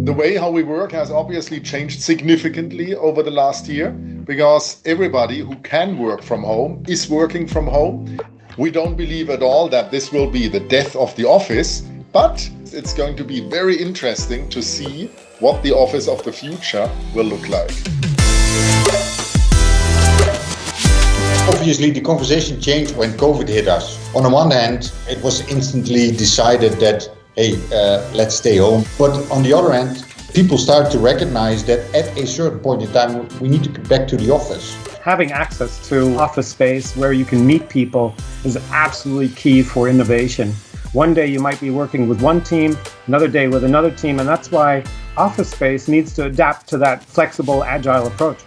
The way how we work has obviously changed significantly over the last year because everybody who can work from home is working from home. We don't believe at all that this will be the death of the office, but it's going to be very interesting to see what the office of the future will look like. Obviously, the conversation changed when COVID hit us. On the one hand, it was instantly decided that, hey, let's stay home. But on the other hand, people started to recognize that at a certain point in time, we need to get back to the office. Having access to office space where you can meet people is absolutely key for innovation. One day you might be working with one team, another day with another team, and that's why office space needs to adapt to that flexible, agile approach.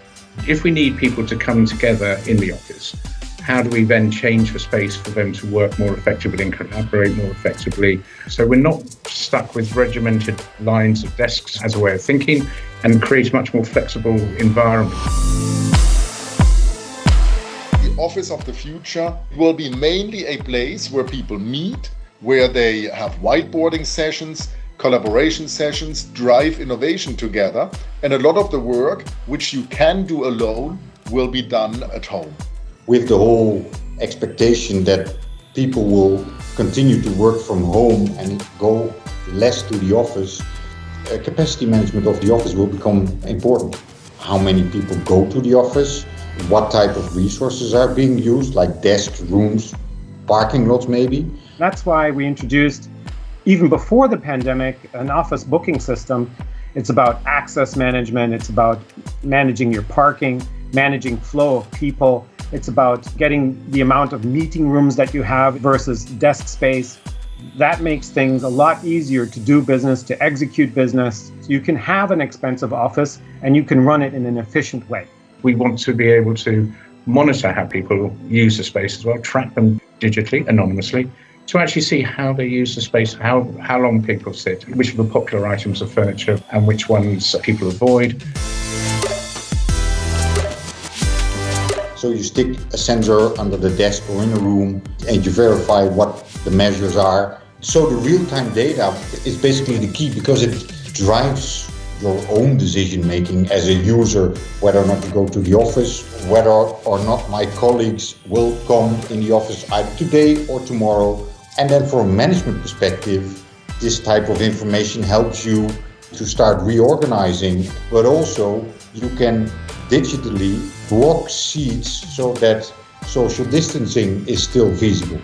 If we need people to come together in the office, how do we then change the space for them to work more effectively and collaborate more effectively? So we're not stuck with regimented lines of desks as a way of thinking and create a much more flexible environment. The office of the future will be mainly a place where people meet, where they have whiteboarding sessions, collaboration sessions, drive innovation together, and a lot of the work which you can do alone will be done at home. With the whole expectation that people will continue to work from home and go less to the office, capacity management of the office will become important. How many people go to the office, what type of resources are being used, like desks, rooms, parking lots maybe. That's why we introduced, even before the pandemic, an office booking system. It's about access management, it's about managing your parking, managing flow of people. It's about getting the amount of meeting rooms that you have versus desk space. That makes things a lot easier to do business, to execute business. You can have an expensive office and you can run it in an efficient way. We want to be able to monitor how people use the space as well, track them digitally, anonymously, to actually see how they use the space, how long people sit, which are the popular items of furniture and which ones people avoid. So you stick a sensor under the desk or in a room and you verify what the measures are. So the real-time data is basically the key because it drives your own decision-making as a user, whether or not to go to the office, whether or not my colleagues will come in the office either today or tomorrow. And then from a management perspective, this type of information helps you to start reorganizing, but also you can digitally block seats so that social distancing is still feasible.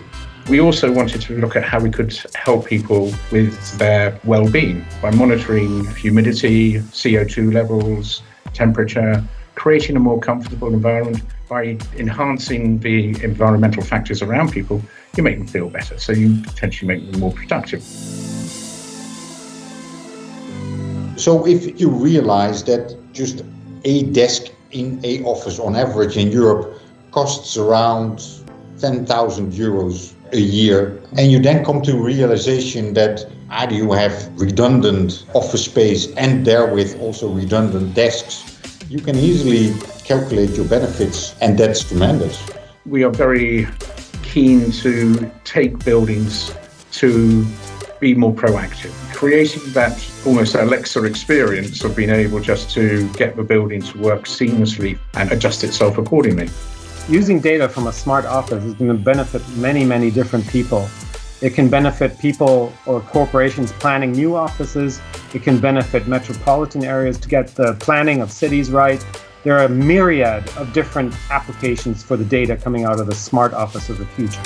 We also wanted to look at how we could help people with their well-being by monitoring humidity, CO2 levels, temperature, creating a more comfortable environment. By enhancing the environmental factors around people, you make them feel better, so you potentially make them more productive. So if you realize that just a desk in an office on average in Europe costs around 10,000 euros a year, and you then come to a realization that either you have redundant office space and therewith also redundant desks, you can easily calculate your benefits, and that's tremendous. We are very keen to take buildings to be more proactive, creating that almost Alexa experience of being able just to get the building to work seamlessly and adjust itself accordingly. Using data from a smart office is going to benefit many, many different people. It can benefit people or corporations planning new offices. It can benefit metropolitan areas to get the planning of cities right. There are a myriad of different applications for the data coming out of the smart office of the future.